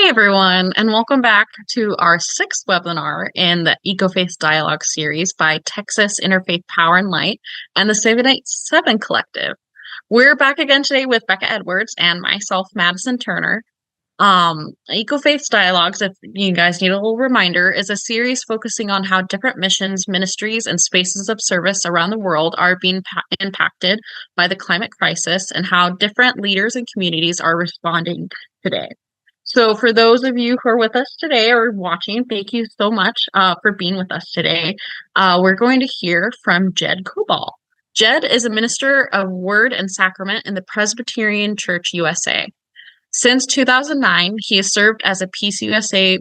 Hey everyone, and welcome back to our sixth webinar in the EcoFaith Dialogues series by Texas Interfaith Power and Light and the 787 Collective. We're back again today with Becca Edwards and myself, Madison Turner. EcoFaith Dialogues, if you guys need a little reminder, is a series focusing on how different missions, ministries, and spaces of service around the world are being impacted by the climate crisis and how different leaders and communities are responding today. So for those of you who are with us today or watching, thank you so much for being with us today. We're going to hear from Jed Koball. Jed is a minister of Word and Sacrament in the Presbyterian Church USA. Since 2009, he has served as a Peace USA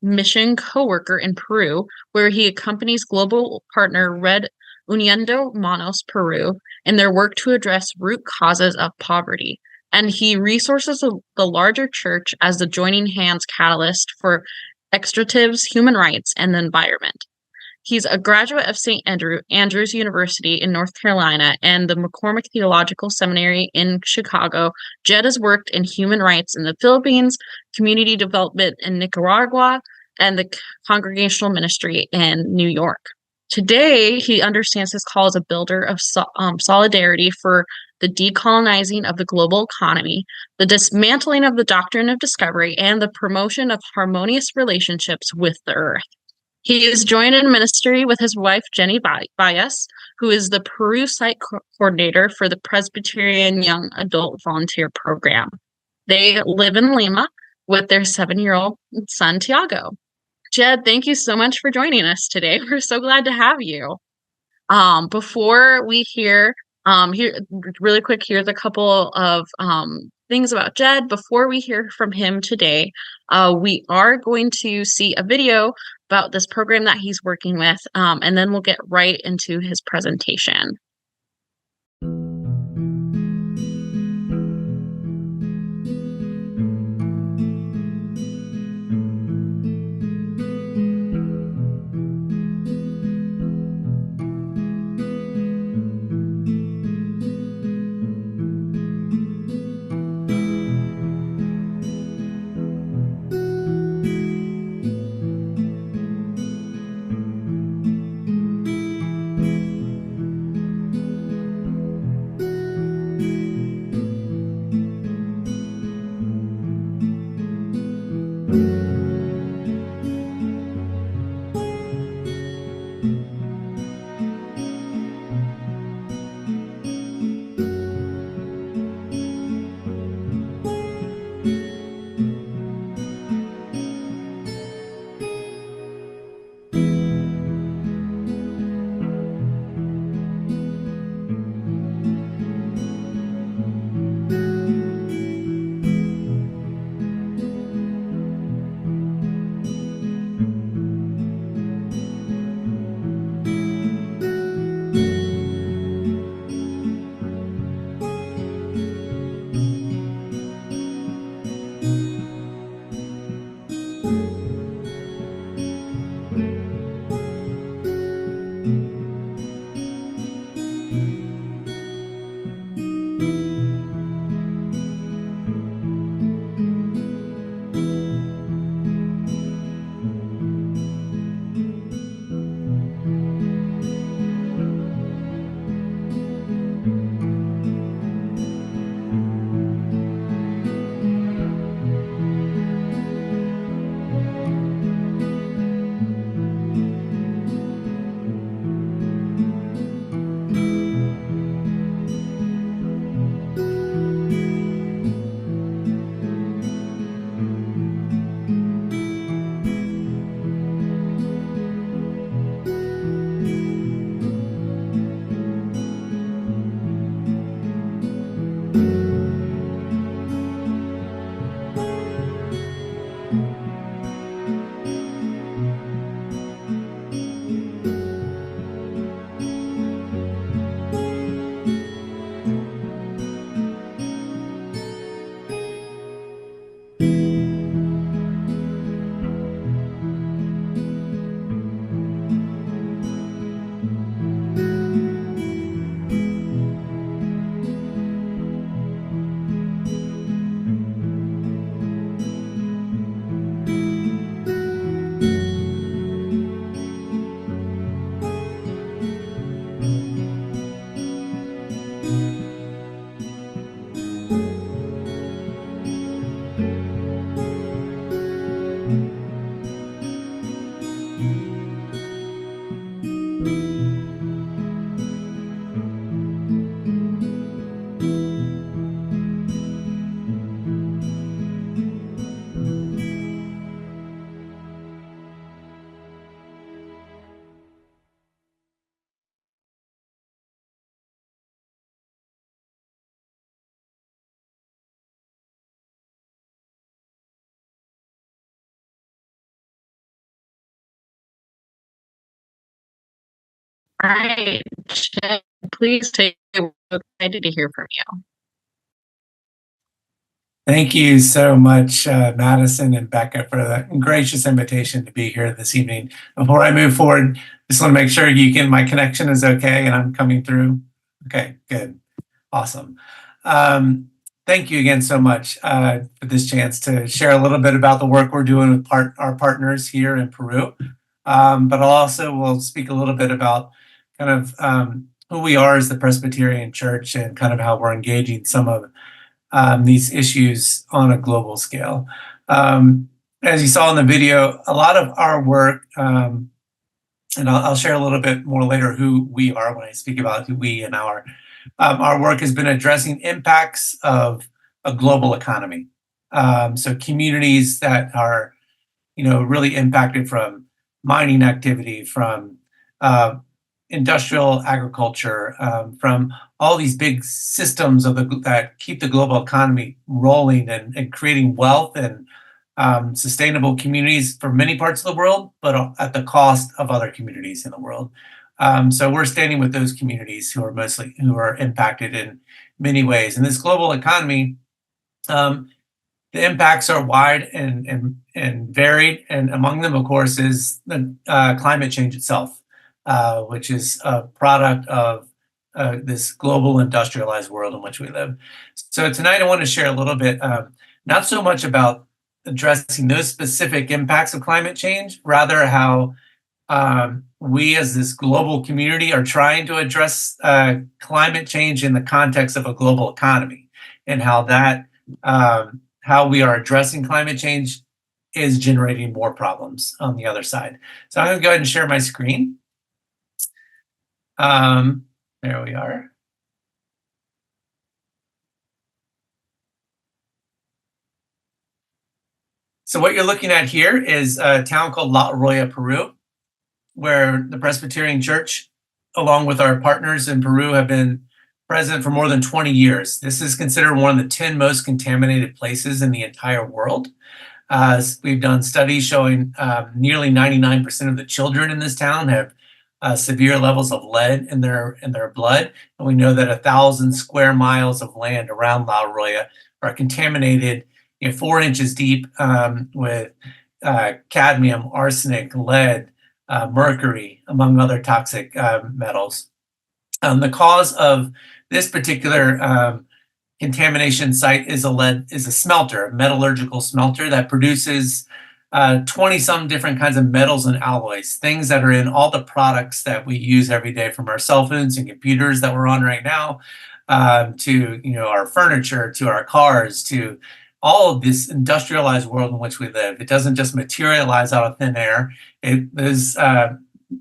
mission co-worker in Peru, where he accompanies global partner Red Uniendo Manos Peru in their work to address root causes of poverty. And he resources the larger church as the joining hands catalyst for extractives, human rights, and the environment. He's a graduate of St. Andrews University in North Carolina and the McCormick Theological Seminary in Chicago. Jed has worked in human rights in the Philippines, community development in Nicaragua, and the congregational ministry in New York. Today, he understands his call as a builder of solidarity for the decolonizing of the global economy, the dismantling of the doctrine of discovery, and the promotion of harmonious relationships with the earth. He is joined in ministry with his wife, Jenny Baez, who is the Peru site coordinator for the Presbyterian Young Adult Volunteer Program. They live in Lima with their 7-year-old son, Tiago. Jed, thank you so much for joining us today. We're so glad to have you. Before we hear really quick, here's a couple of things about Jed. Before we hear from him today, we are going to see a video about this program that he's working with, and then we'll get right into his presentation. All right, Jed, please take it. We're excited to hear from you. Thank you so much, Madison and Becca, for the gracious invitation to be here this evening. Before I move forward, just want to make sure my connection is okay and I'm coming through. Okay, good. Awesome. Thank you again so much for this chance to share a little bit about the work we're doing with our partners here in Peru. But also we'll speak a little bit about kind of who we are as the Presbyterian Church and kind of how we're engaging some of these issues on a global scale. As you saw in the video, a lot of our work, and I'll share a little bit more later who we are when I speak about who we and our work has been addressing impacts of a global economy. So communities that are, really impacted from mining activity, from industrial agriculture, from all these big systems that keep the global economy rolling and creating wealth and sustainable communities for many parts of the world, but at the cost of other communities in the world. So we're standing with those communities who are impacted in many ways. In this global economy, the impacts are wide and varied, and among them, of course, is the climate change itself, which is a product of this global industrialized world in which we live. So tonight I want to share a little bit, not so much about addressing those specific impacts of climate change, rather how we as this global community are trying to address climate change in the context of a global economy, and how we are addressing climate change is generating more problems on the other side. So I'm going to go ahead and share my screen. There we are. So what you're looking at here is a town called La Arroya, Peru, where the Presbyterian Church, along with our partners in Peru, have been present for more than 20 years. This is considered one of the 10 most contaminated places in the entire world. We've done studies showing nearly 99% of the children in this town have severe levels of lead in their blood. And we know that 1,000 square miles of land around La Arroya are contaminated 4 inches deep with cadmium, arsenic, lead, mercury, among other toxic metals. The cause of this particular contamination site is a smelter, a metallurgical smelter that produces 20-some different kinds of metals and alloys, things that are in all the products that we use every day, from our cell phones and computers that we're on right now, to our furniture, to our cars, to all of this industrialized world in which we live. It doesn't just materialize out of thin air. Those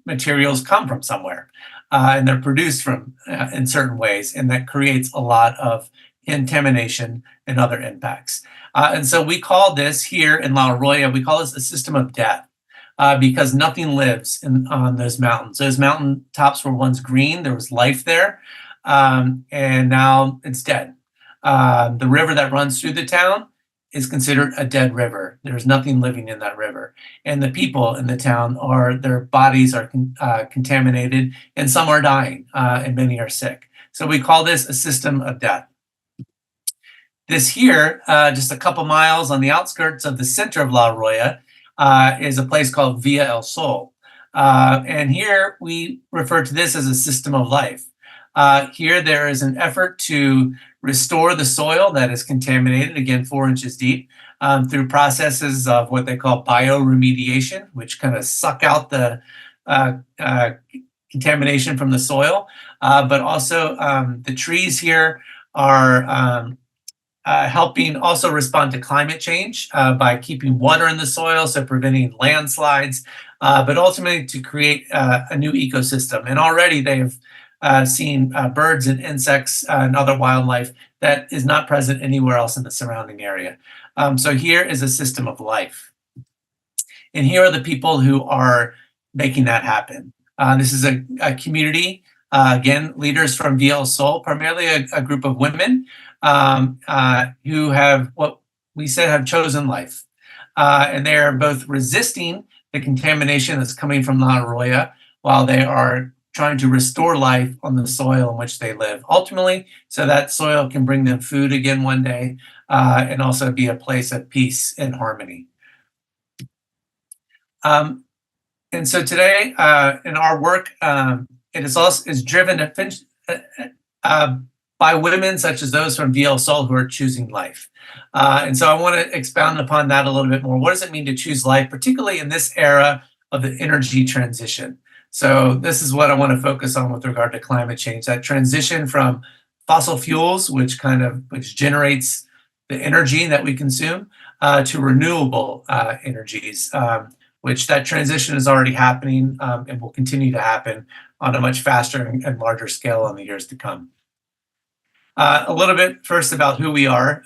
materials come from somewhere, and they're produced from in certain ways, and that creates a lot of contamination and other impacts. And so we call this here in La Arroya, we call this a system of death, because nothing lives on those mountains. Those mountain tops were once green, there was life there, and now it's dead. The river that runs through the town is considered a dead river. There's nothing living in that river. And the people in the town, their bodies are contaminated, and some are dying, and many are sick. So we call this a system of death. This here, just a couple miles on the outskirts of the center of La Arroya, is a place called Villa El Sol. And here we refer to this as a system of life. Here there is an effort to restore the soil that is contaminated, again 4 inches deep, through processes of what they call bioremediation, which kind of suck out the contamination from the soil. But also the trees here are helping also respond to climate change by keeping water in the soil, so preventing landslides, but ultimately to create a new ecosystem. And already they have seen birds and insects and other wildlife that is not present anywhere else in the surrounding area. So here is a system of life. And here are the people who are making that happen. This is a community, again, leaders from Villa El Sol, primarily a group of women who have what we said have chosen life. And they are both resisting the contamination that's coming from La Arroya, while they are trying to restore life on the soil in which they live, ultimately, so that soil can bring them food again one day, and also be a place of peace and harmony. And so today, in our work, it is driven by women such as those from VL Sol who are choosing life. And so I want to expound upon that a little bit more. What does it mean to choose life, particularly in this era of the energy transition? So this is what I want to focus on with regard to climate change, that transition from fossil fuels, which generates the energy that we consume, to renewable energies, which that transition is already happening, and will continue to happen on a much faster and larger scale in the years to come. A little bit first about who we are.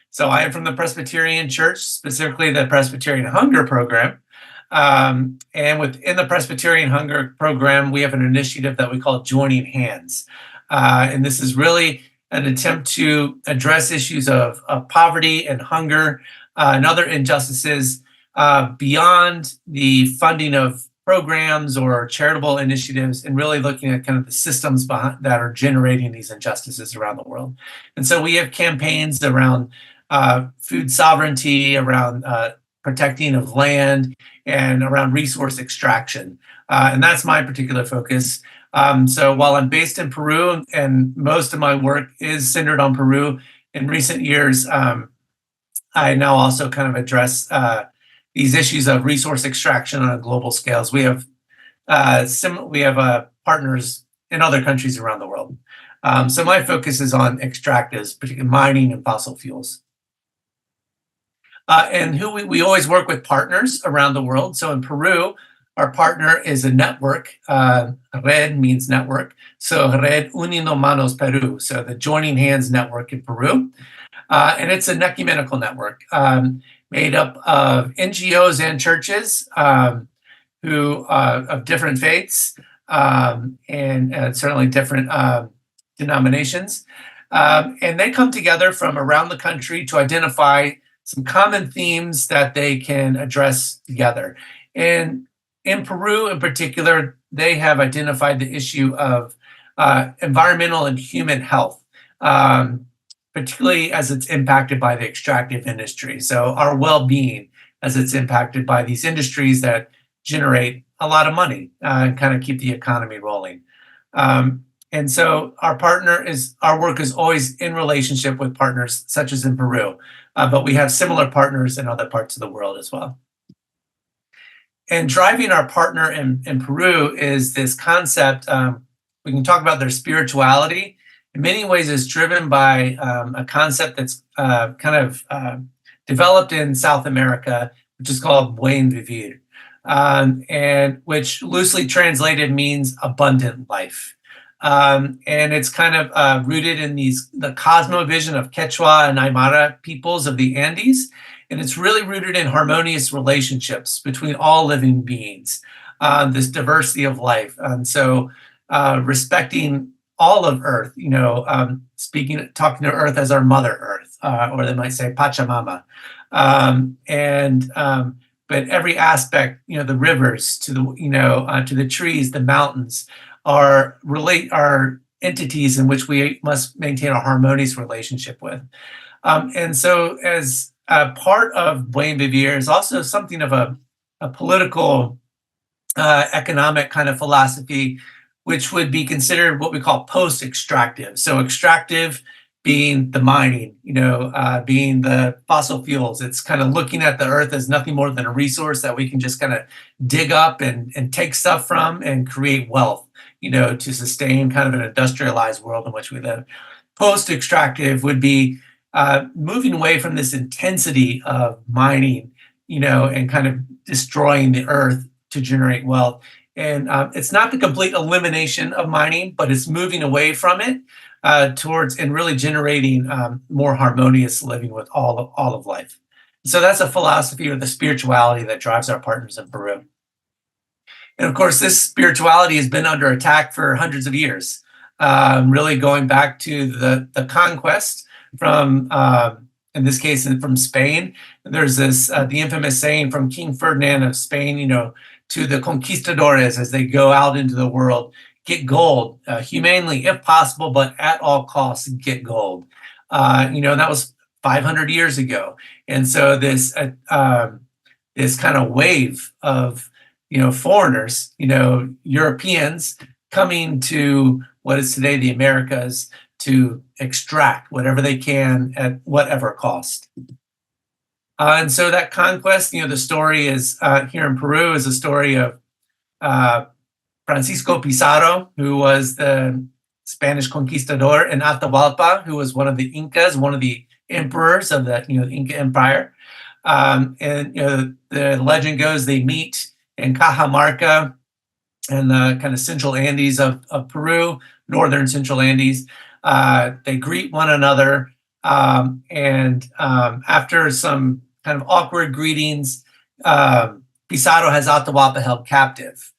So I am from the Presbyterian Church, specifically the Presbyterian Hunger Program. And within the Presbyterian Hunger Program, we have an initiative that we call Joining Hands. And this is really an attempt to address issues of poverty and hunger and other injustices beyond the funding of programs or charitable initiatives, and really looking at kind of the systems that are generating these injustices around the world. And so we have campaigns around food sovereignty, around protecting of land, and around resource extraction. And that's my particular focus. So while I'm based in Peru and most of my work is centered on Peru, in recent years, I now also kind of address these issues of resource extraction on a global scales. We have partners in other countries around the world. So my focus is on extractives, particularly mining and fossil fuels. And we always work with partners around the world. So in Peru, our partner is a network. Red means network. So Red Uniendo Manos Peru. So the Joining Hands Network in Peru. And it's a ecumenical network made up of NGOs and churches who of different faiths and certainly different denominations. And they come together from around the country to identify some common themes that they can address together. And in Peru in particular, they have identified the issue of environmental and human health, particularly as it's impacted by the extractive industry. So our well-being as it's impacted by these industries that generate a lot of money and kind of keep the economy rolling. And so our work is always in relationship with partners such as in Peru, but we have similar partners in other parts of the world as well. And driving our partner in Peru is this concept. We can talk about their spirituality. In many ways, is driven by a concept that's developed in South America, which is called Buen Vivir, and which loosely translated means abundant life. And it's kind of rooted in the cosmovision of Quechua and Aymara peoples of the Andes. And it's really rooted in harmonious relationships between all living beings, this diversity of life. And so respecting all of Earth, talking to Earth as our Mother Earth, or they might say Pachamama. But every aspect, the rivers to the trees, the mountains are entities in which we must maintain a harmonious relationship with. And so as part of Buen Vivir is also something of a political, economic kind of philosophy, which would be considered what we call post-extractive. So extractive being the mining, being the fossil fuels. It's kind of looking at the earth as nothing more than a resource that we can just kind of dig up and take stuff from and create wealth, to sustain kind of an industrialized world in which we live. Post-extractive would be moving away from this intensity of mining, and kind of destroying the earth to generate wealth. And it's not the complete elimination of mining, but it's moving away from it towards and really generating more harmonious living with all of life. So that's a philosophy or the spirituality that drives our partners in Peru. And of course, this spirituality has been under attack for hundreds of years, really going back to the conquest from, in this case, from Spain. There's this, the infamous saying from King Ferdinand of Spain, to the conquistadores as they go out into the world, get gold humanely, if possible, but at all costs, get gold. And that was 500 years ago. And so this kind of wave of foreigners, Europeans coming to what is today the Americas to extract whatever they can at whatever cost. And so that conquest, the story is here in Peru is a story of Francisco Pizarro, who was the Spanish conquistador, and Atahualpa, who was one of the Incas, one of the emperors of the Inca Empire. And the legend goes they meet in Cajamarca and the kind of central Andes of Peru, northern central Andes. They greet one another, and after some kind of awkward greetings, Pizarro has Atahualpa held captive.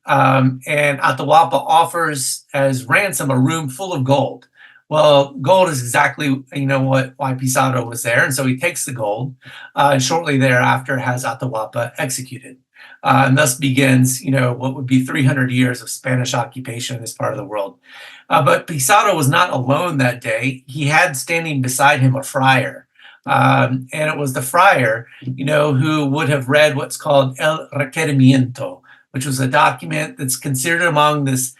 And Atahualpa offers as ransom a room full of gold. Well, gold is exactly why Pizarro was there, and so he takes the gold, and shortly thereafter has Atahualpa executed. And thus begins, what would be 300 years of Spanish occupation in this part of the world. But Pizarro was not alone that day. He had standing beside him a friar. And it was the friar, who would have read what's called El Requerimiento, which was a document that's considered among this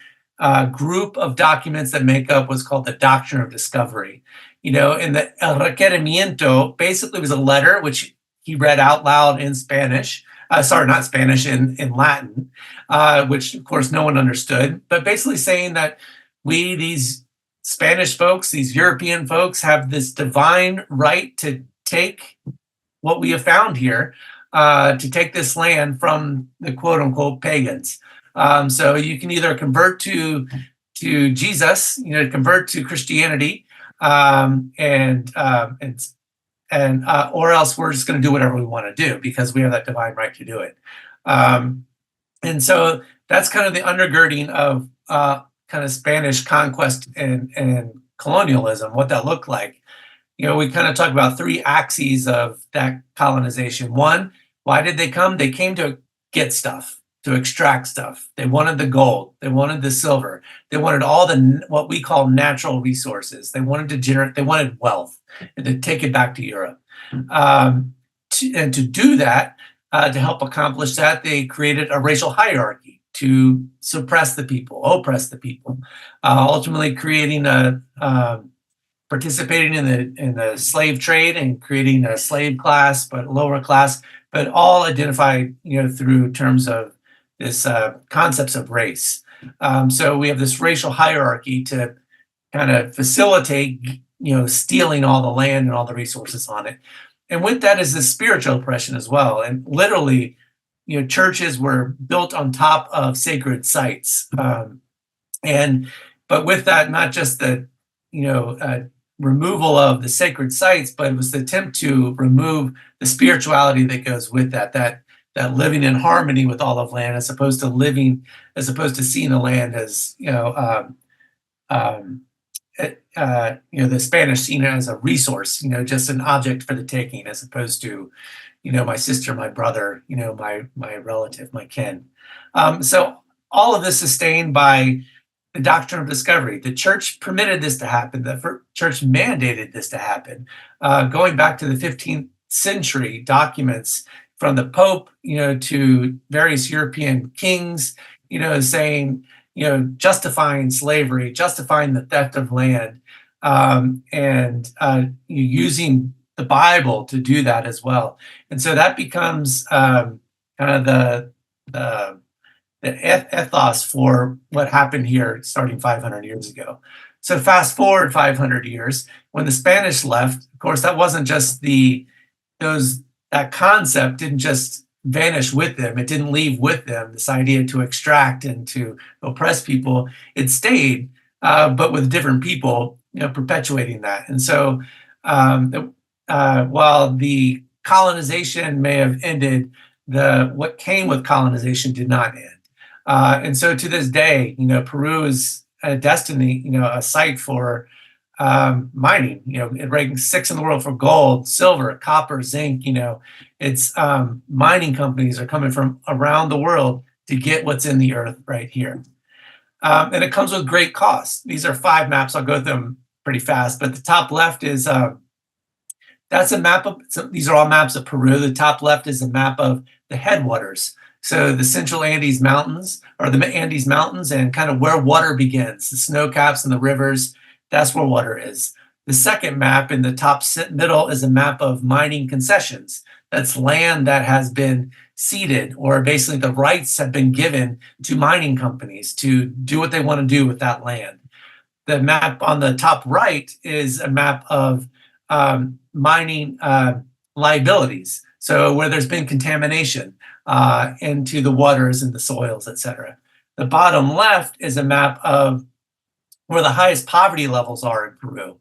group of documents that make up what's called the Doctrine of Discovery. And the El Requerimiento basically was a letter which he read out loud in Spanish. Not Spanish, in Latin, which of course no one understood, but basically saying that we, these Spanish folks, these European folks, have this divine right to take what we have found here, to take this land from the quote unquote pagans. So you can either convert to Jesus, convert to Christianity, or else we're just going to do whatever we want to do because we have that divine right to do it. And so that's kind of the undergirding of kind of Spanish conquest and colonialism, what that looked like. We kind of talk about three axes of that colonization. One, why did they come? They came to get stuff, to extract stuff. They wanted the gold. They wanted the silver. They wanted all the what we call natural resources. They wanted they wanted wealth and to take it back to Europe. And to do that, to help accomplish that, they created a racial hierarchy to suppress the people, oppress the people, ultimately creating participating in the slave trade and creating a slave class, but lower class, but all identified, through terms of this concepts of race. So we have this racial hierarchy to kind of facilitate, stealing all the land and all the resources on it. And with that is the spiritual oppression as well. And literally, churches were built on top of sacred sites. But with that, not just the, removal of the sacred sites, but it was the attempt to remove the spirituality that goes with that living in harmony with all of land, as opposed to seeing the land as, the Spanish seen it as a resource, just an object for the taking, as opposed to, my sister, my brother, my relative, my kin. So all of this sustained by the Doctrine of Discovery. The church permitted this to happen. The church mandated this to happen. Going back to the 15th century documents from the Pope, to various European kings, saying, justifying slavery, justifying the theft of land, and using the Bible to do that as well. And so that becomes kind of the ethos for what happened here starting 500 years ago. So fast forward 500 years, when the Spanish left, of course, that wasn't just that concept didn't just vanish with them. It didn't leave with them, this idea to extract and to oppress people. It stayed, but with different people, perpetuating that. And so while the colonization may have ended, what came with colonization did not end. And so to this day, Peru is a destiny, a site for mining. It ranks 6th in the world for gold, silver, copper, zinc. It's mining companies are coming from around the world to get what's in the earth right here. And it comes with great costs. These are 5 maps. I'll go through them pretty fast, but the top left is that's a map of, so these are all maps of Peru. The top left is a map of the headwaters. So the Central Andes Mountains, or the Andes Mountains, and kind of where water begins, the snow caps and the rivers, that's where water is. The second map in the top middle is a map of mining concessions. That's land that has been ceded, or basically the rights have been given to mining companies to do what they want to do with that land. The map on the top right is a map of mining liabilities. So where there's been contamination into the waters and the soils, et cetera. The bottom left is a map of where the highest poverty levels are in Peru.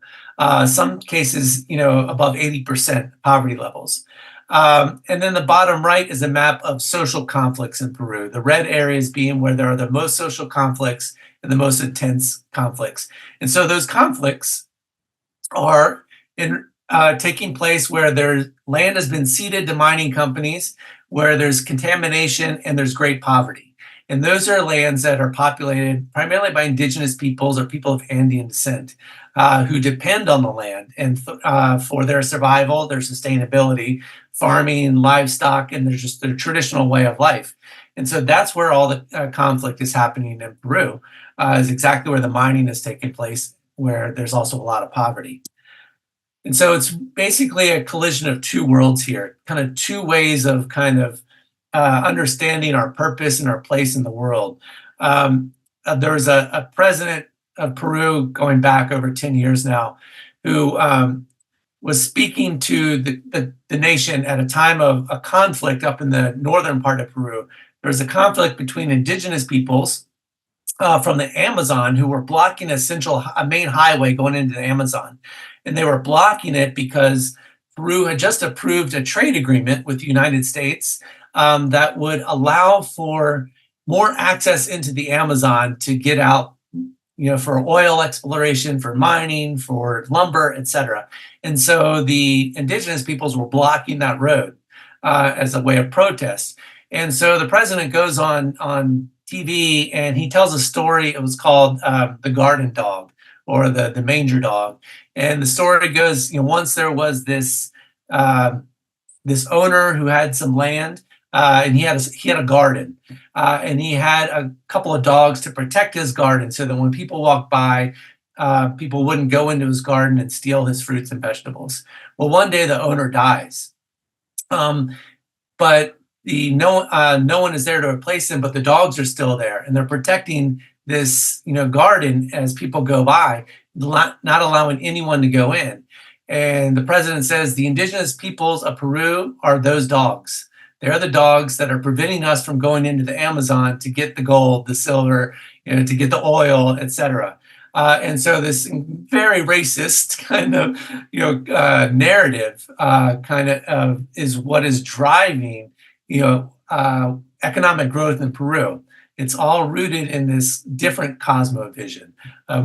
Some cases, above 80% poverty levels. And then the bottom right is a map of social conflicts in Peru. The red areas being where there are the most social conflicts and the most intense conflicts. And so those conflicts are taking place where their land has been ceded to mining companies, where there's contamination and there's great poverty. And those are lands that are populated primarily by indigenous peoples or people of Andean descent who depend on the land and for their survival, their sustainability, farming, livestock, and there's just their traditional way of life. And so that's where all the conflict is happening in Peru, is exactly where the mining is taking place, where there's also a lot of poverty. And so it's basically a collision of two worlds here, kind of two ways of understanding our purpose and our place in the world. There was a president of Peru going back over 10 years now who was speaking to the nation at a time of a conflict up in the northern part of Peru. There was a conflict between indigenous peoples from the Amazon who were blocking a main highway going into the Amazon. And they were blocking it because Peru had just approved a trade agreement with the United States that would allow for more access into the Amazon to get out, for oil exploration, for mining, for lumber, etc. And so the indigenous peoples were blocking that road as a way of protest. And so the president goes on TV and he tells a story. It was called The Garden Dog, or the Manger Dog. And the story goes, once there was this owner who had some land, and he had a garden, and he had a couple of dogs to protect his garden, so that when people walked by, people wouldn't go into his garden and steal his fruits and vegetables. Well, one day the owner dies, but no one is there to replace him. But the dogs are still there, and they're protecting this garden as people go by, not allowing anyone to go in. And the president says the indigenous peoples of Peru are those dogs. They're the dogs that are preventing us from going into the Amazon to get the gold, the silver, to get the oil, etc. And so this very racist kind of narrative is what is driving economic growth in Peru. It's all rooted in this different cosmovision,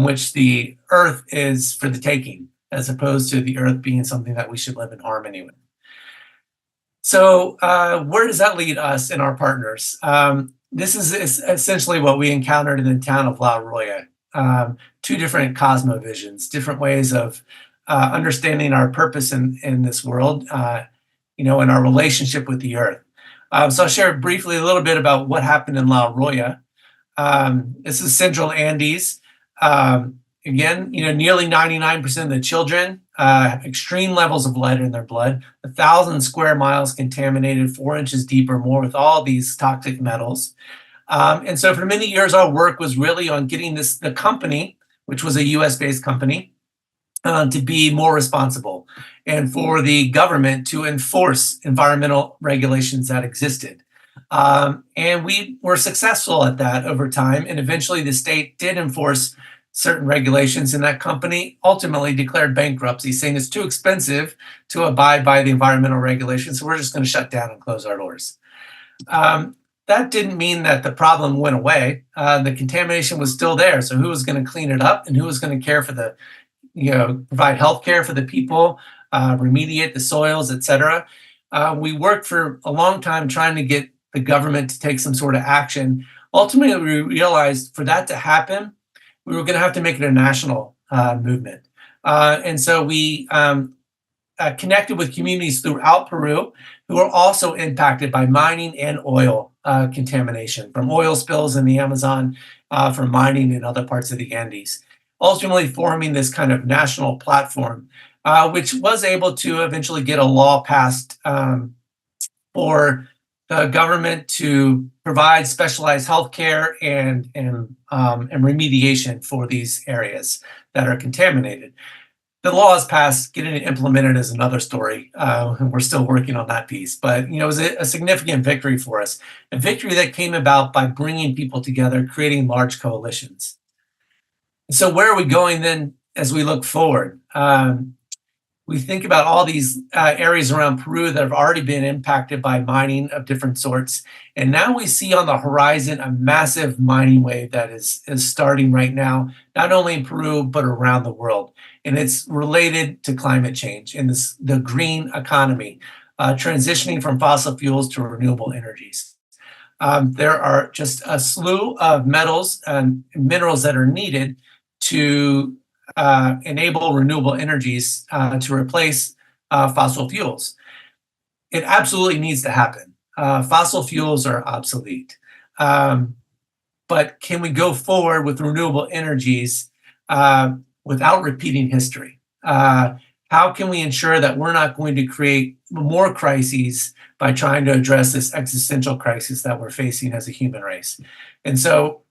which the earth is for the taking, as opposed to the earth being something that we should live in harmony with. So where does that lead us and our partners? This is essentially what we encountered in the town of La Arroya. Two different cosmovisions, different ways of understanding our purpose in this world, and our relationship with the earth. So I'll share briefly a little bit about what happened in La Arroya. This is Central Andes. Again, nearly 99% of the children have extreme levels of lead in their blood, 1,000 square miles contaminated, 4 inches deep or more with all these toxic metals. And so for many years, our work was really on getting the company, which was a US-based company, to be more responsible, and for the government to enforce environmental regulations that existed. And we were successful at that over time. And eventually the state did enforce certain regulations, and that company ultimately declared bankruptcy, saying it's too expensive to abide by the environmental regulations, so we're just going to shut down and close our doors. That didn't mean that the problem went away. The contamination was still there. So who was going to clean it up, and who was going to care for provide health care for the people, remediate the soils, etc. We worked for a long time trying to get the government to take some sort of action ultimately we realized for that to happen, we were going to have to make it a national movement. And so we connected with communities throughout Peru who are also impacted by mining and oil contamination from oil spills in the Amazon, from mining in other parts of the Andes, ultimately forming this kind of national platform, which was able to eventually get a law passed for the government to provide specialized healthcare and remediation for these areas that are contaminated. The law is passed, getting it implemented is another story, and we're still working on that piece. But it was a significant victory for us, a victory that came about by bringing people together, creating large coalitions. So where are we going then as we look forward? We think about all these areas around Peru that have already been impacted by mining of different sorts. And now we see on the horizon a massive mining wave that is starting right now, not only in Peru, but around the world. And it's related to climate change and the green economy, transitioning from fossil fuels to renewable energies. There are just a slew of metals and minerals that are needed to enable renewable energies to replace fossil fuels. It absolutely needs to happen. Fossil fuels are obsolete. But can we go forward with renewable energies without repeating history? How can we ensure that we're not going to create more crises by trying to address this existential crisis that we're facing as a human race? And so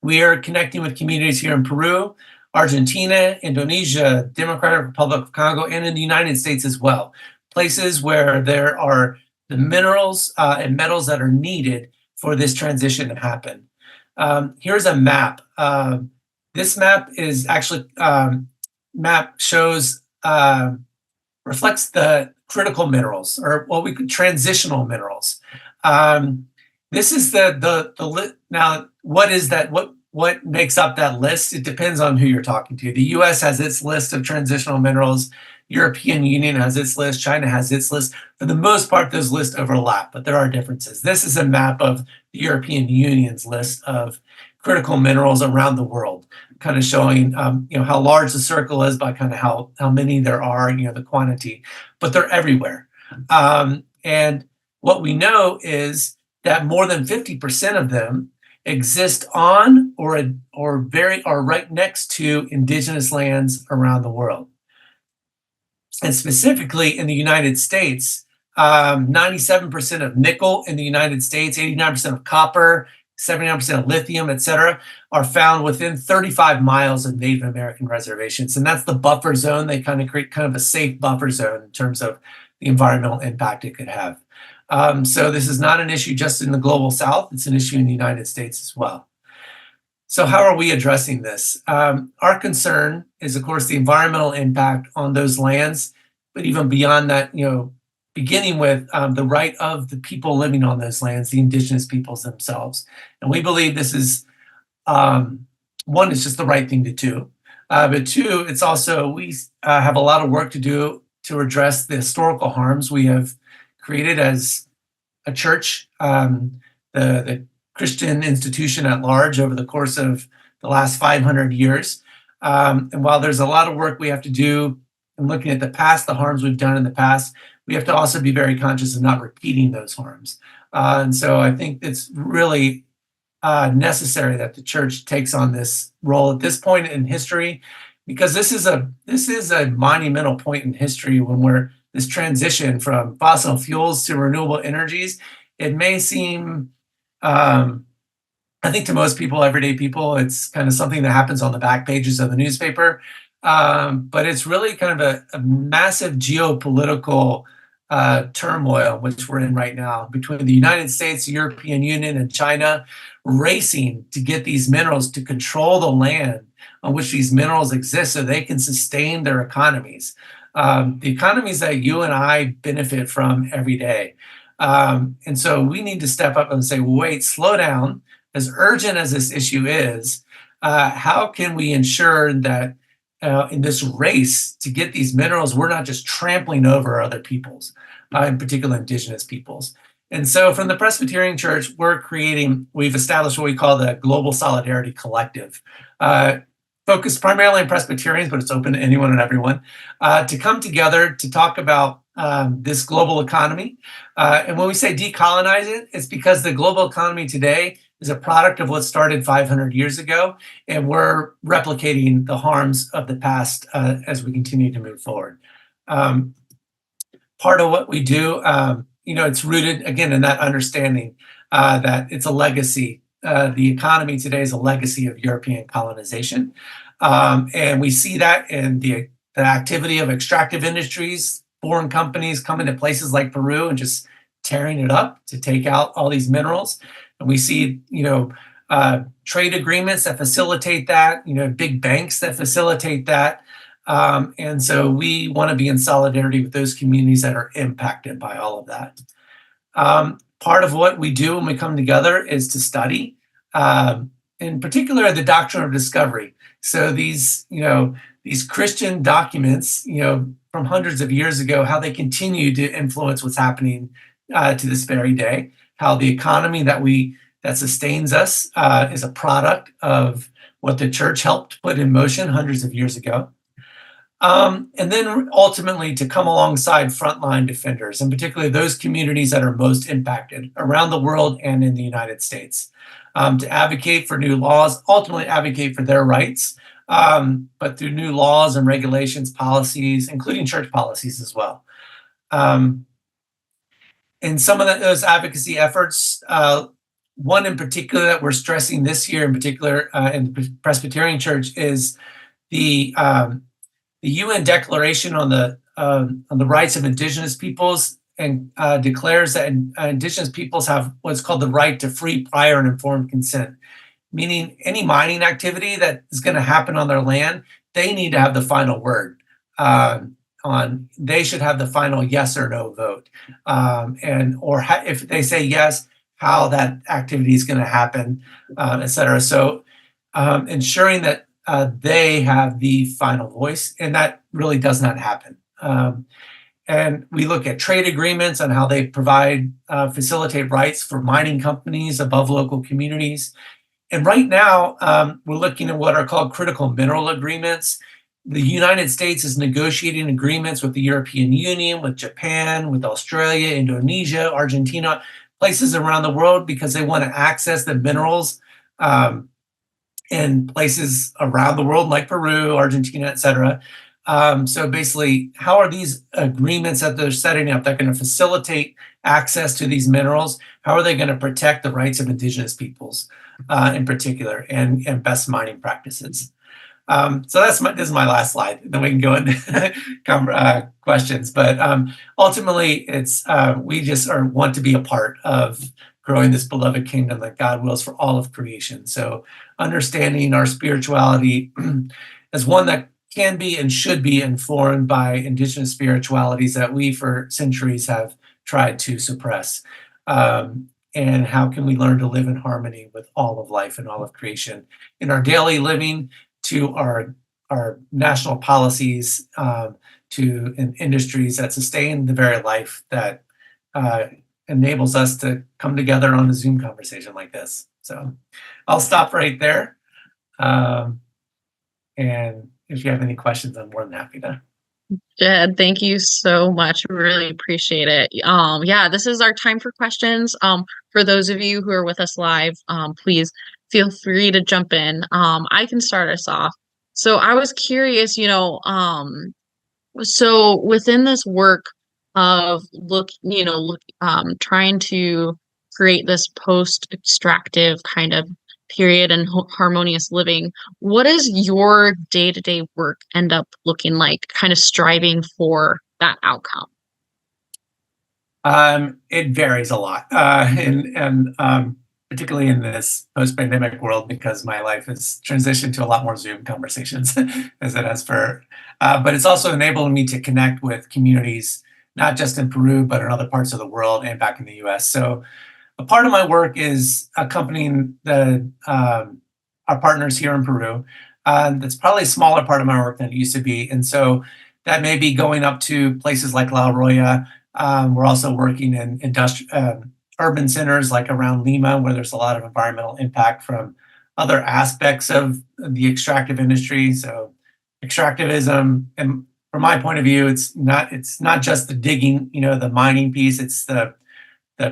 we are connecting with communities here in Peru, Argentina, Indonesia, Democratic Republic of Congo, and in the United States as well. Places where there are the minerals and metals that are needed for this transition to happen. Here's a map. This map is actually, reflects the critical minerals, or what we could transitional minerals. This is the now, what is that? What makes up that list? It depends on who you're talking to. The US has its list of transitional minerals. European Union has its list. China has its list. For the most part, those lists overlap, but there are differences. This is a map of the European Union's list of critical minerals around the world, kind of showing how large the circle is by kind of how many there are, the quantity, but they're everywhere. And what we know is that more than 50% of them exist on or right next to indigenous lands around the world. And specifically in the United States, 97% of nickel in the United States, 89% of copper, 79% of lithium, et cetera, are found within 35 miles of Native American reservations. And that's the buffer zone. They kind of create kind of a safe buffer zone in terms of the environmental impact it could have. So this is not an issue just in the global South. It's an issue in the United States as well. So how are we addressing this? Our concern is, of course, the environmental impact on those lands, but even beyond that, beginning with the right of the people living on those lands, the indigenous peoples themselves. And we believe this is, one, it's just the right thing to do. But two, it's also, we have a lot of work to do to address the historical harms we have created as a church, the Christian institution at large over the course of the last 500 years. And while there's a lot of work we have to do in looking at the past, the harms we've done in the past, we have to also be very conscious of not repeating those harms. And so I think it's really necessary that the church takes on this role at this point in history, because this is a monumental point in history when this transition from fossil fuels to renewable energies. It may seem, I think to most people, everyday people, it's kind of something that happens on the back pages of the newspaper. But it's really kind of a massive geopolitical turmoil, which we're in right now, between the United States, the European Union, and China, racing to get these minerals, to control the land on which these minerals exist so they can sustain their economies. The economies that you and I benefit from every day. And so we need to step up and say, wait, slow down. As urgent as this issue is, how can we ensure that in this race to get these minerals, we're not just trampling over other peoples, in particular indigenous peoples? And so from the Presbyterian Church, we've established what we call the Global Solidarity Collective, focused primarily on Presbyterians, but it's open to anyone and everyone, to come together to talk about this global economy. And when we say decolonize it, it's because the global economy today is a product of what started 500 years ago, and we're replicating the harms of the past as we continue to move forward. Part of what we do, it's rooted, again, in that understanding that it's a legacy. The economy today is a legacy of European colonization. And we see that in the activity of extractive industries, foreign companies coming to places like Peru and just tearing it up to take out all these minerals. And we see, trade agreements that facilitate that, big banks that facilitate that. And so we want to be in solidarity with those communities that are impacted by all of that. Part of what we do when we come together is to study, in particular, the doctrine of discovery. So these Christian documents, from hundreds of years ago, how they continue to influence what's happening to this very day, how the economy that sustains us is a product of what the church helped put in motion hundreds of years ago. And then ultimately to come alongside frontline defenders, and particularly those communities that are most impacted around the world and in the United States, to advocate for new laws, ultimately advocate for their rights, but through new laws and regulations, policies, including church policies as well. In some of those advocacy efforts, one in particular that we're stressing this year, in particular in the Presbyterian Church, is the UN Declaration on the rights of Indigenous peoples, and declares that Indigenous peoples have what's called the right to free, prior, and informed consent, meaning any mining activity that is going to happen on their land, they need to have the final word they should have the final yes or no vote, if they say yes, how that activity is going to happen, et cetera. So ensuring that they have the final voice, and that really does not happen. And we look at trade agreements and how they facilitate rights for mining companies above local communities. And right now, we're looking at what are called critical mineral agreements. The United States is negotiating agreements with the European Union, with Japan, with Australia, Indonesia, Argentina, places around the world, because they want to access the minerals in places around the world like Peru, Argentina, et cetera. So basically, how are these agreements that they're setting up that are going to facilitate access to these minerals? How are they going to protect the rights of Indigenous peoples in particular, and best mining practices? So this is my last slide. Then we can go into questions. But ultimately, it's we just want to be a part of growing this beloved kingdom that God wills for all of creation. So understanding our spirituality as one that can be and should be informed by Indigenous spiritualities that we for centuries have tried to suppress. And how can we learn to live in harmony with all of life and all of creation in our daily living, to our national policies, to industries that sustain the very life that enables us to come together on a Zoom conversation like this. So I'll stop right there. And if you have any questions, I'm more than happy to. Jed, thank you so much. We really appreciate it. This is our time for questions. For those of you who are with us live, please feel free to jump in. I can start us off. So I was curious, so within this work of trying to create this post-extractive kind of period and harmonious living, what does your day-to-day work end up looking like, kind of striving for that outcome? It varies a lot, and particularly in this post-pandemic world, because my life has transitioned to a lot more Zoom conversations as it has but it's also enabled me to connect with communities, not just in Peru, but in other parts of the world and back in the US. So a part of my work is accompanying our partners here in Peru. That's probably a smaller part of my work than it used to be. And so that may be going up to places like La Arroya. We're also working in urban centers like around Lima, where there's a lot of environmental impact from other aspects of the extractive industry. So extractivism, and from my point of view, it's not just the digging, the mining piece, it's the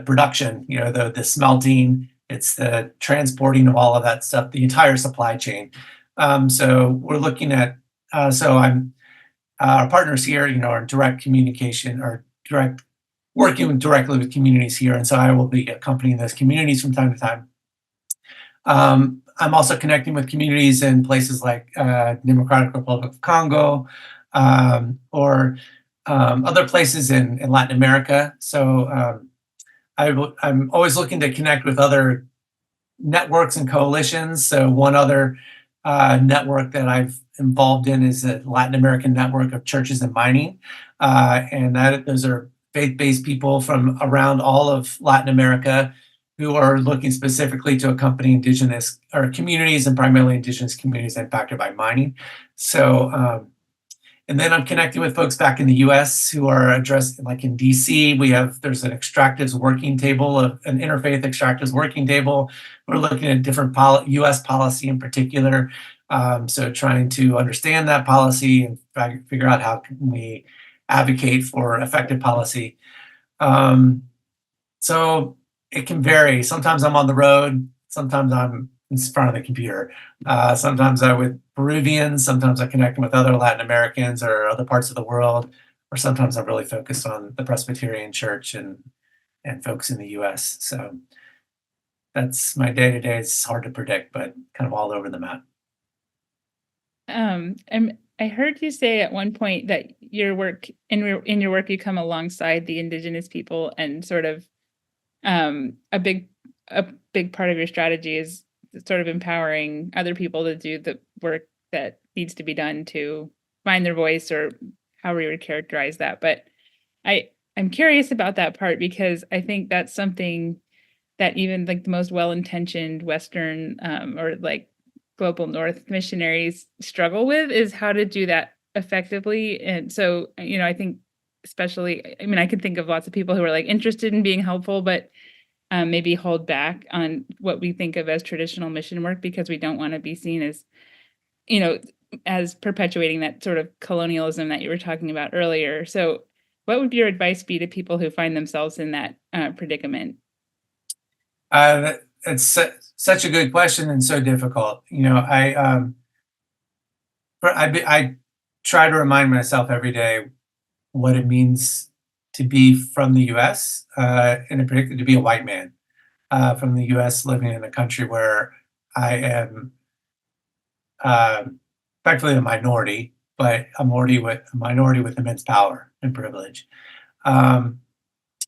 production, the smelting, it's the transporting of all of that stuff, the entire supply chain. So we're looking at, so I'm our partners here, are in direct communication or working directly with communities here. And so I will be accompanying those communities from time to time. I'm also connecting with communities in places like Democratic Republic of Congo, or other places in Latin America. So I'm always looking to connect with other networks and coalitions. So one other network that I've involved in is a Latin American network of churches in mining, and those are faith-based people from around all of Latin America who are looking specifically to accompany indigenous or communities, and primarily indigenous communities impacted by mining. So, and then I'm connecting with folks back in the U.S. who are addressing, like in D.C., there's an extractives working table, an interfaith extractives working table. We're looking at different U.S. policy in particular. So trying to understand that policy and figure out how can we advocate for effective policy. So it can vary. Sometimes I'm on the road. Sometimes I'm in front of the computer. Sometimes I'm with Peruvians. Sometimes I connect with other Latin Americans or other parts of the world. Or sometimes I'm really focused on the Presbyterian Church and folks in the U.S. So that's my day-to-day. It's hard to predict, but kind of all over the map. I heard you say at one point that your work in your work you come alongside the indigenous people, and sort of a big part of your strategy is sort of empowering other people to do the work that needs to be done to find their voice, or however you would characterize that. But I'm curious about that part, because I think that's something that even like the most well-intentioned Western or like global North missionaries struggle with, is how to do that effectively. And so, I think especially, I can think of lots of people who are like interested in being helpful, but maybe hold back on what we think of as traditional mission work, because we don't want to be seen as, as perpetuating that sort of colonialism that you were talking about earlier. So what would your advice be to people who find themselves in that predicament? It's such a good question and so difficult. I try to remind myself every day what it means to be from the U.S. And in particular to be a white man from the U.S. living in a country where I am effectively a minority, but a minority with immense power and privilege.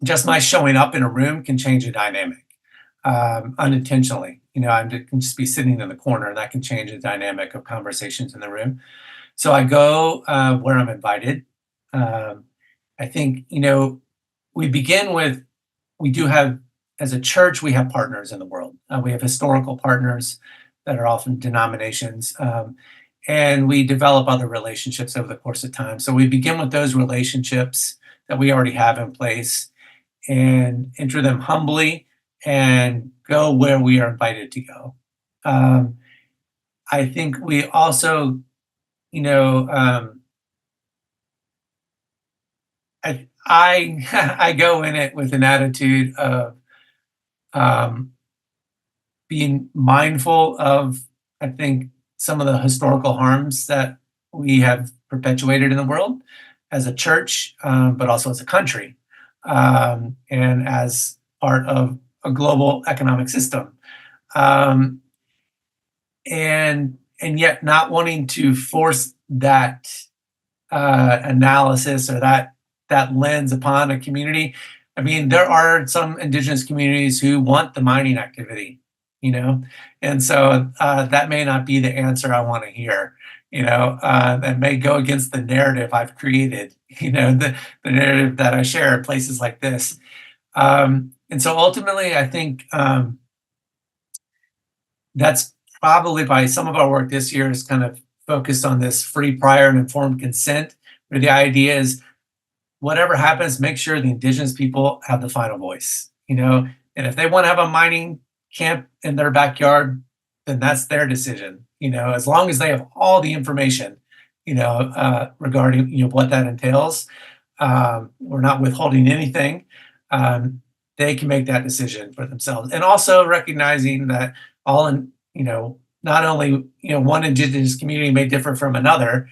Just my showing up in a room can change a dynamic. Unintentionally, I can just be sitting in the corner, and that can change the dynamic of conversations in the room. So I go where I'm invited. I think, we begin with, we do have, as a church, we have partners in the world. We have historical partners that are often denominations, and we develop other relationships over the course of time. So we begin with those relationships that we already have in place and enter them humbly and go where we are invited to go. I think we also, I go in it with an attitude of being mindful of, I think, some of the historical harms that we have perpetuated in the world as a church, but also as a country, and as part of a global economic system, and yet not wanting to force that analysis or that lens upon a community. There are some indigenous communities who want the mining activity, and so that may not be the answer I want to hear. That may go against the narrative I've created. The narrative that I share in places like this. And so ultimately, I think that's probably why some of our work this year is kind of focused on this free, prior, and informed consent, where the idea is whatever happens, make sure the indigenous people have the final voice. And if they want to have a mining camp in their backyard, then that's their decision. As long as they have all the information, regarding what that entails, we're not withholding anything. They can make that decision for themselves, and also recognizing that not only one Indigenous community may differ from another.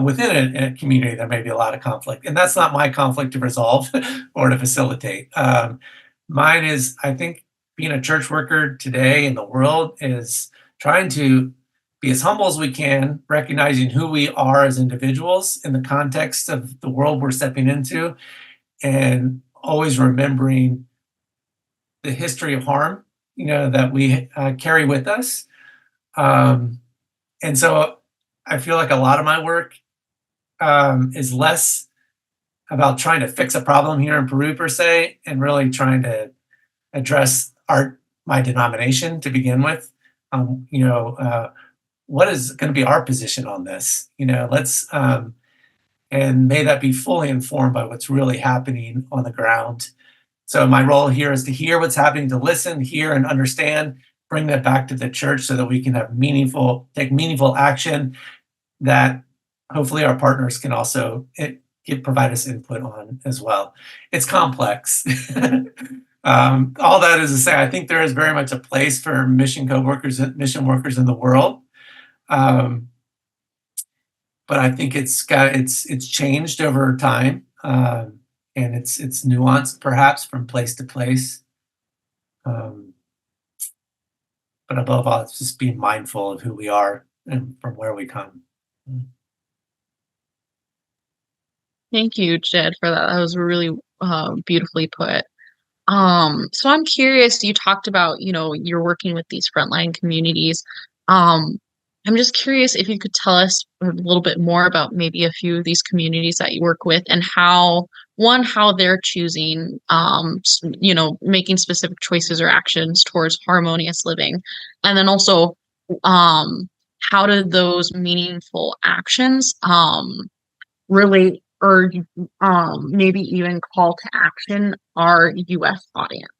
Within a community, there may be a lot of conflict, and that's not my conflict to resolve or to facilitate. Mine is, I think, being a church worker today in the world is trying to be as humble as we can, recognizing who we are as individuals in the context of the world we're stepping into, and always remembering the history of harm, that we carry with us. And so I feel like a lot of my work is less about trying to fix a problem here in Peru per se, and really trying to address my denomination to begin with. What is going to be our position on this? Let's and may that be fully informed by what's really happening on the ground. So my role here is to hear what's happening, to listen, hear, and understand, bring that back to the church so that we can have take meaningful action that hopefully our partners can also provide us input on as well. It's complex. All that is to say, I think there is very much a place for mission workers in the world. But I think it's changed over time, and it's nuanced perhaps from place to place. But above all, it's just being mindful of who we are and from where we come. Thank you, Jed, for that. That was really beautifully put. So I'm curious, you talked about, you're working with these frontline communities. I'm just curious if you could tell us a little bit more about maybe a few of these communities that you work with, and how they're choosing, making specific choices or actions towards harmonious living. And then also, how do those meaningful actions relate, or maybe even call to action our U.S. audience?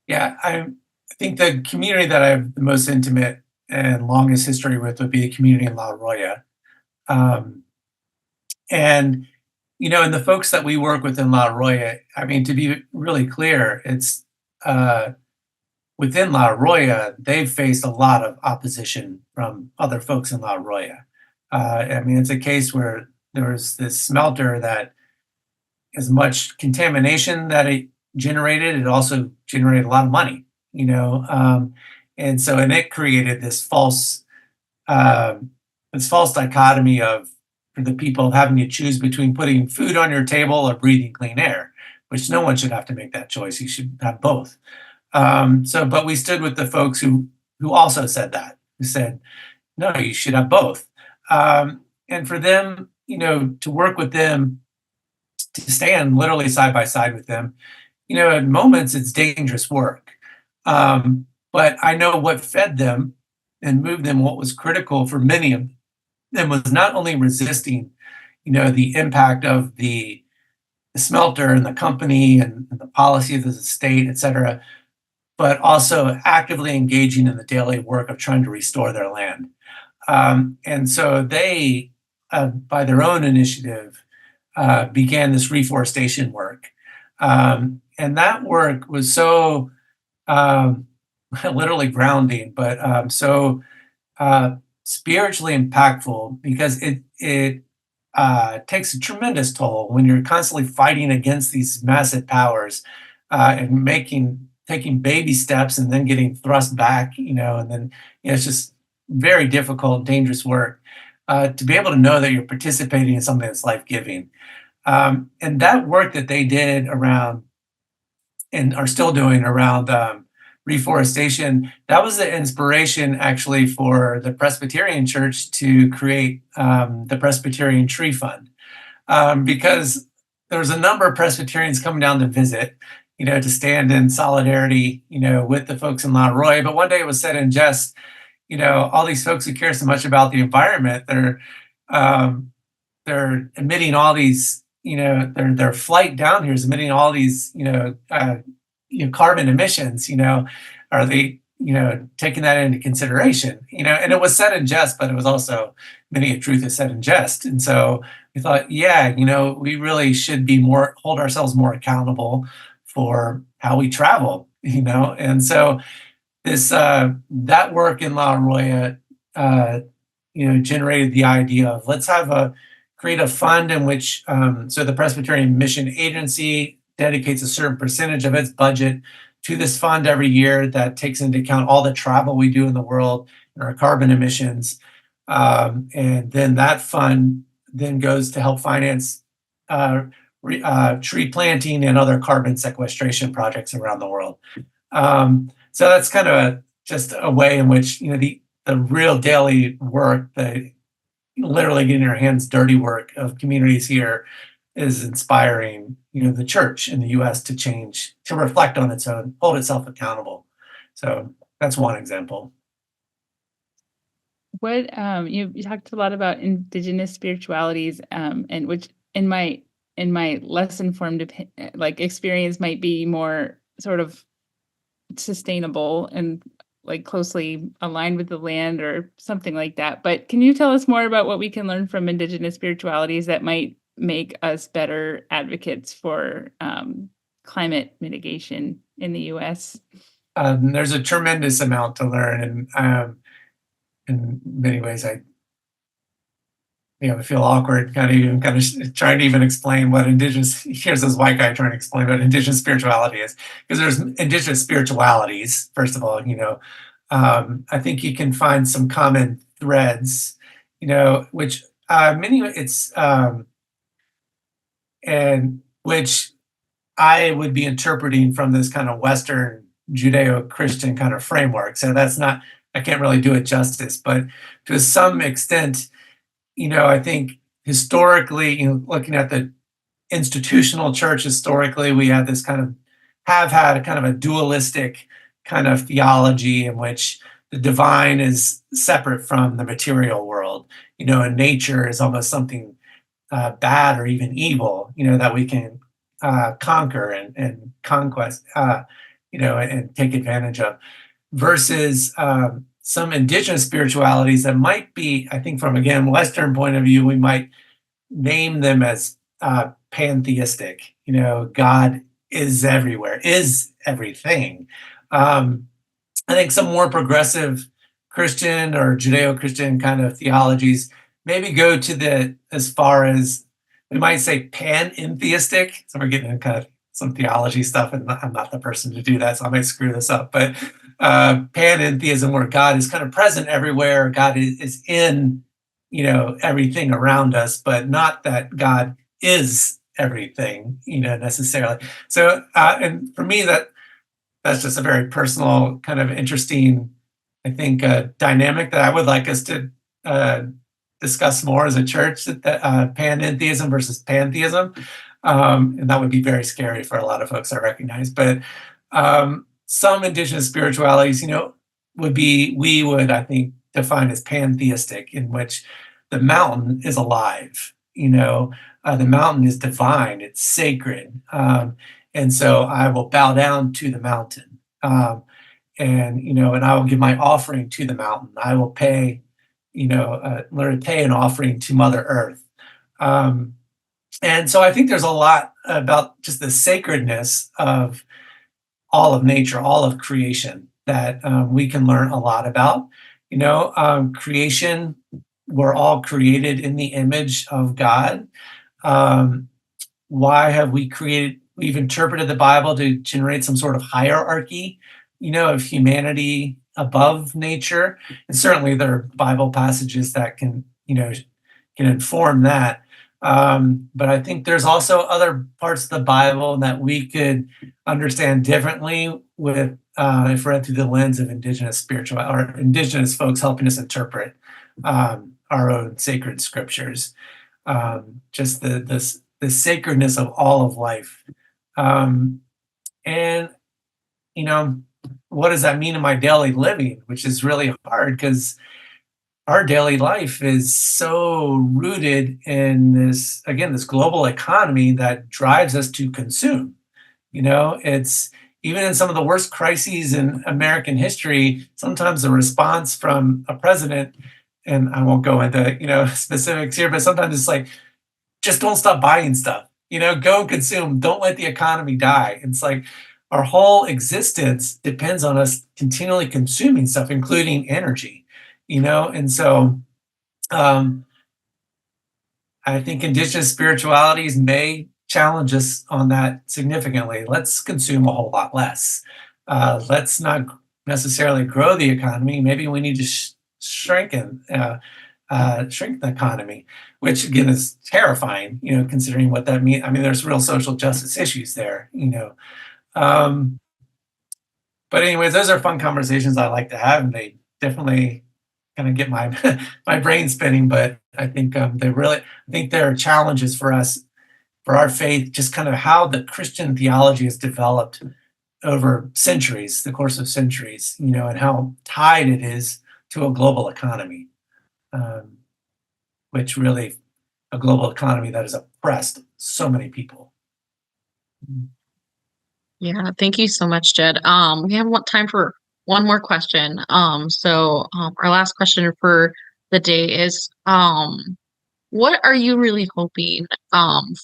Yeah, I think the community that I have the most intimate and longest history with would be the community in La Arroya. And the folks that we work with in La Arroya, I mean, to be really clear, it's within La Arroya, they've faced a lot of opposition from other folks in La Arroya. I mean, it's a case where there was this smelter that, as much contamination that it generated, it also generated a lot of money, and it created this false dichotomy of, for the people, having to choose between putting food on your table or breathing clean air, which no one should have to make that choice. You should have both. But we stood with the folks who also said that, who said, no, you should have both. And for them, to work with them, to stand literally side by side with them, at moments it's dangerous work. But I know what fed them and moved them, what was critical for many of them, was not only resisting, the impact of the smelter and the company and the policy of the state, et cetera, but also actively engaging in the daily work of trying to restore their land. And so they, by their own initiative, began this reforestation work. And that work was so literally grounding, but so spiritually impactful, because it takes a tremendous toll when you're constantly fighting against these massive powers, and taking baby steps and then getting thrust back, and then it's just very difficult, dangerous work. To be able to know that you're participating in something that's life-giving. And that work that they did around, and are still doing around, reforestation, that was the inspiration actually for the Presbyterian Church to create the Presbyterian Tree Fund, because there was a number of Presbyterians coming down to visit, to stand in solidarity, with the folks in La Arroya. But one day it was said in jest, all these folks who care so much about the environment, they're emitting all these, their flight down here is emitting all these, carbon emissions, are they, taking that into consideration, and it was said in jest, but it was also many a truth is said in jest. And so we thought, yeah, we really should hold ourselves more accountable for how we travel, and so this, that work in La Arroya, generated the idea of let's create a fund in which, so the Presbyterian Mission Agency dedicates a certain percentage of its budget to this fund every year that takes into account all the travel we do in the world and our carbon emissions. And then that fund then goes to help finance tree planting and other carbon sequestration projects around the world. So that's kind of just a way in which, the real daily work, the literally getting your hands dirty work of communities here is inspiring, the church in the U.S. to change, to reflect on its own, hold itself accountable. So that's one example. What you talked a lot about indigenous spiritualities, and which in my less informed experience might be more sort of sustainable and like closely aligned with the land or something like that. But can you tell us more about what we can learn from indigenous spiritualities that might make us better advocates for climate mitigation in the U.S.? There's a tremendous amount to learn, and in many ways, I feel awkward kind of trying to even explain what indigenous. Here's this white guy trying to explain what indigenous spirituality is, because there's indigenous spiritualities. First of all, I think you can find some common threads, which it's and which I would be interpreting from this kind of Western Judeo-Christian kind of framework. So I can't really do it justice, but to some extent, I think historically, looking at the institutional church historically, we have had a kind of a dualistic kind of theology in which the divine is separate from the material world, and nature is almost something bad or even evil, that we can conquer and conquest, and take advantage of, versus some indigenous spiritualities that might be, I think from, again, Western point of view, we might name them as pantheistic. God is everywhere, is everything. I think some more progressive Christian or Judeo-Christian kind of theologies maybe go to as far as we might say panentheistic. So we're getting into kind of some theology stuff, and I'm not the person to do that, so I might screw this up. But panentheism, where God is kind of present everywhere, God is in, everything around us, but not that God is everything, necessarily. So, and for me, that's just a very personal kind of interesting, I think, dynamic that I would like us to discuss more as a church, that panentheism versus pantheism. And that would be very scary for a lot of folks, I recognize. But some indigenous spiritualities, we would, I think, define as pantheistic, in which the mountain is alive. The mountain is divine, it's sacred. And so I will bow down to the mountain. And I will give my offering to the mountain. I will pay, pay an offering to Mother Earth. And so I think there's a lot about just the sacredness of all of nature, all of creation, that we can learn a lot about. Creation, we're all created in the image of God. Why have we've interpreted the Bible to generate some sort of hierarchy, of humanity above nature? And certainly there are Bible passages that can inform that. But I think there's also other parts of the Bible that we could understand differently if read through the lens of indigenous or indigenous folks helping us interpret our own sacred scriptures. Just the sacredness of all of life. And what does that mean in my daily living, which is really hard, because our daily life is so rooted in this global economy that drives us to consume. It's even in some of the worst crises in American history, sometimes the response from a president, and I won't go into specifics here, but sometimes it's like, just don't stop buying stuff. Go consume. Don't let the economy die. It's like our whole existence depends on us continually consuming stuff, including energy. And so I think indigenous spiritualities may challenge us on that significantly. Let's consume a whole lot less. Let's not necessarily grow the economy. Maybe we need to shrink the economy, which again is terrifying, considering what that means. I mean, there's real social justice issues there, But anyways, those are fun conversations I like to have, and they definitely kind of get my my brain spinning. But I think I think there are challenges for us, for our faith, just kind of how the Christian theology has developed over centuries, the course of centuries, and how tied it is to a global economy, which really a global economy that has oppressed so many people. Yeah, thank you so much, Jed. We have time for one more question. So our last question for the day is, what are you really hoping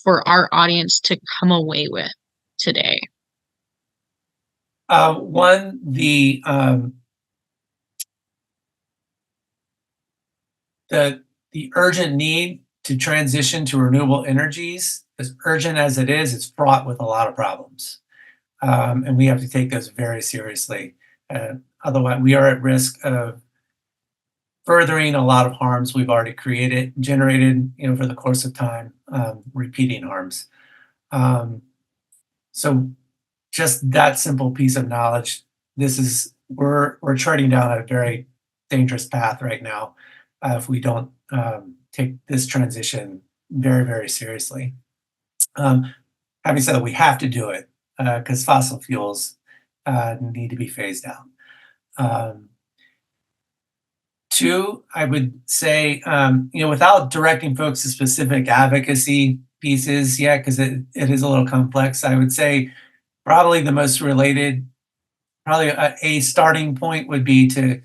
for our audience to come away with today? One, the urgent need to transition to renewable energies, as urgent as it is, it's fraught with a lot of problems. And we have to take those very seriously. Otherwise, we are at risk of furthering a lot of harms we've already generated, for the course of time, repeating harms. So just that simple piece of knowledge, we're treading down a very dangerous path right now if we don't take this transition very, very seriously. Having said that, we have to do it because fossil fuels need to be phased out. Two, I would say, without directing folks to specific advocacy pieces, because it is a little complex, I would say probably the most related, probably a starting point would be to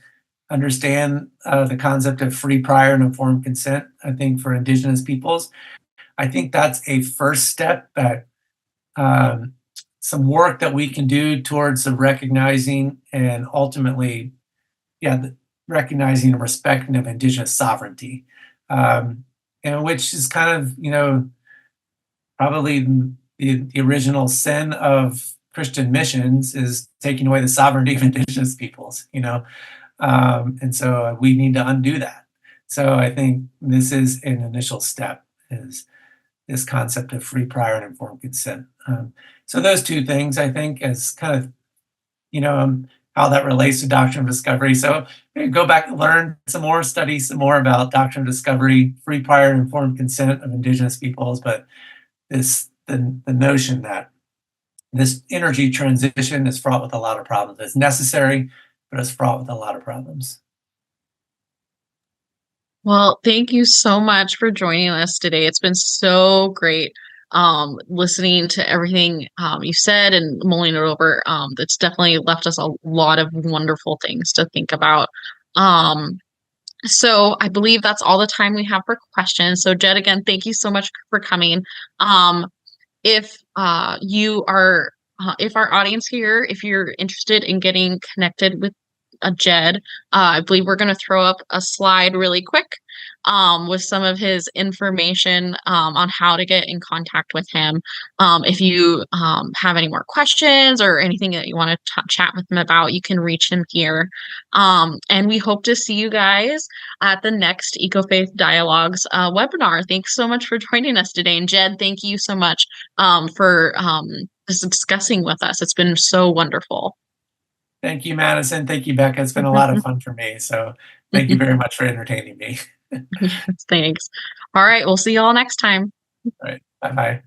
understand the concept of free, prior, and informed consent. I think for Indigenous peoples, I think that's a first step at some work that we can do towards the recognizing and ultimately, recognizing and respecting of Indigenous sovereignty, and which is kind of, probably the original sin of Christian missions is taking away the sovereignty of Indigenous peoples, and so we need to undo that. So I think this is an initial step, is this concept of free, prior, and informed consent. So those two things, I think, as kind of, how that relates to doctrine of discovery. So go back and learn some more, study some more about doctrine of discovery, free, prior, and informed consent of Indigenous peoples. But the notion that this energy transition is fraught with a lot of problems. It's necessary, but it's fraught with a lot of problems. Well, thank you so much for joining us today. It's been so great listening to everything you said and mulling it over. It's definitely left us a lot of wonderful things to think about. So I believe that's all the time we have for questions. So Jed, again, thank you so much for coming. If our audience here, if you're interested in getting connected with Jed, I believe we're going to throw up a slide really quick with some of his information on how to get in contact with him. If you have any more questions or anything that you want to chat with him about, you can reach him here. And we hope to see you guys at the next EcoFaith Dialogues webinar. Thanks so much for joining us today. And Jed, thank you so much for discussing with us. It's been so wonderful. Thank you, Madison. Thank you, Becca. It's been a lot of fun for me. So thank you very much for entertaining me. Thanks. All right. We'll see you all next time. All right. Bye-bye.